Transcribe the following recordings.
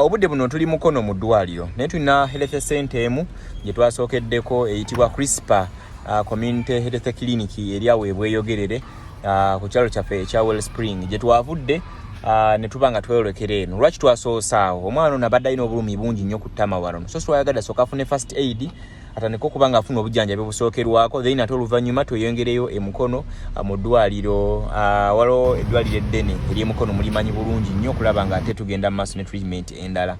obudde buno tuli mukono mu ddwaliro naye tulina health center emu gye twasookeddeko eyitibwa CRISPR community health clinic eri awo ebweyogerere ku kyalo kyaffe ekya Wellspring gye twavudde ne tuba nga tweyolekera eno. Lwaki twasoosaawo? Omwana ono abadde alina obulumi bungi nnyo ku ttama wano, so twayagala sooka afune first aid atandika okuba nga afuna obujjanjabi busookerwako, then ate oluvannyuma tweyongereyo emukono mu ddwaliro waliwo eddwaliro eddene ery'emukono mulimanyi bulungi nnyo okulaba nga ate tugenda mu maaso ne treatment endala.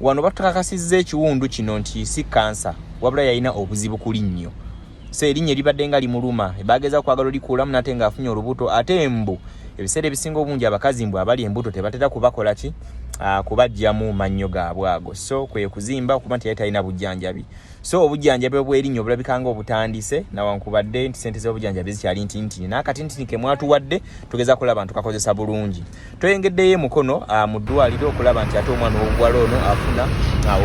Wano batukakasizza ekiwundu kino nti si kansa wabula yalina obuzibu kuli nnyo, so erinnya eribadde nga limuluma ebageza kwagala olikuulamu nate ng'afunye olubuto ate embu ebiseera ebisinga obungi abakazi mbwe abali embuto tebatera kubakola ki kubajjamu mannyo gaabwe ago, so kwe kuzimba okuba nti yali talina bujjanjabi. So obujjanjabi obw'erinnyo obulabika nga obutandise nawankubadde nti ssente z'obujjanjabi zikyali ntintini n'akatintini ke mwatuwadde tugeza kulaba nti tukakozesa bulungi. Tweyongeddeyo mukono mu ddwaliro okulaba nti ate omwana w'obuwala ono afuna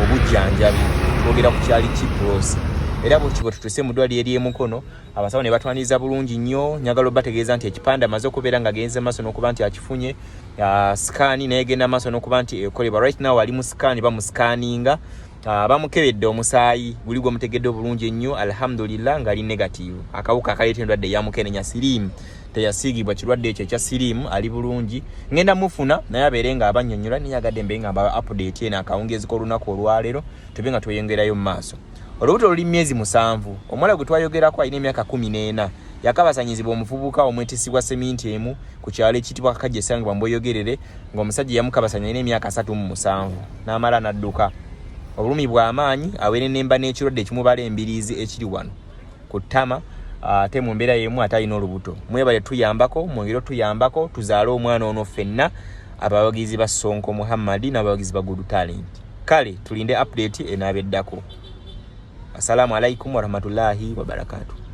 obujjanjabi. Twogera ku kyali ki Prossy. Era bwe tutuuse mu ddwaliro ery'emukono abasawo ne batwaniriza bulungi nnyo. Njagala obategeeza nti ekipande amaze okubeera nga genze maaso n'okuba nti akifunye sikaani naye genda maaso n'okuba nti ekolebwa. Right now ali mu sikaani bamusikaninga, bamukebedde omusaayi guli gwe mutegedde obulungi ennyo alhamdulillah ng'ali negative. Akawuka akaleeta endwadde ya mukenenya siriimu teyasiigibwa kirwadde ekyo ekya siriimu, ali bulungi. Ngenda mufuna naye abeere nga abannyonnyola niyagadde mbe nga aba update eno akawungeezi k'olunaku olwaleero tube nga tweyongerayo mu maaso. Olubuto luli myezi 7. Omuwala gwe twayogerako alina emyaka 14. Yakabasanyizibwa omuvubuka omwetisibwa seminti emu ku kyalo ekiyitibwa Kakajjesanga mbweyogerere ng'omusajja yamukabasanya alina emyaka 37 n'amala n'adduka. Obulumi bw'amaanyi awere n'emba n'ekirwadde ekimubala embiriizi ekiri wano ku ttama ate mu mbeera y'emu ate alina olubuto. Mwebale tuyambako, mwongere tuyambako tuzaale omwana ono ffenna abawagizi ba Sonko Muhammad n'abawagizi ba Good Talent. Kale tulinde update enaabeddako. Assalamu alaikum warahmatullahi wabarakatuh.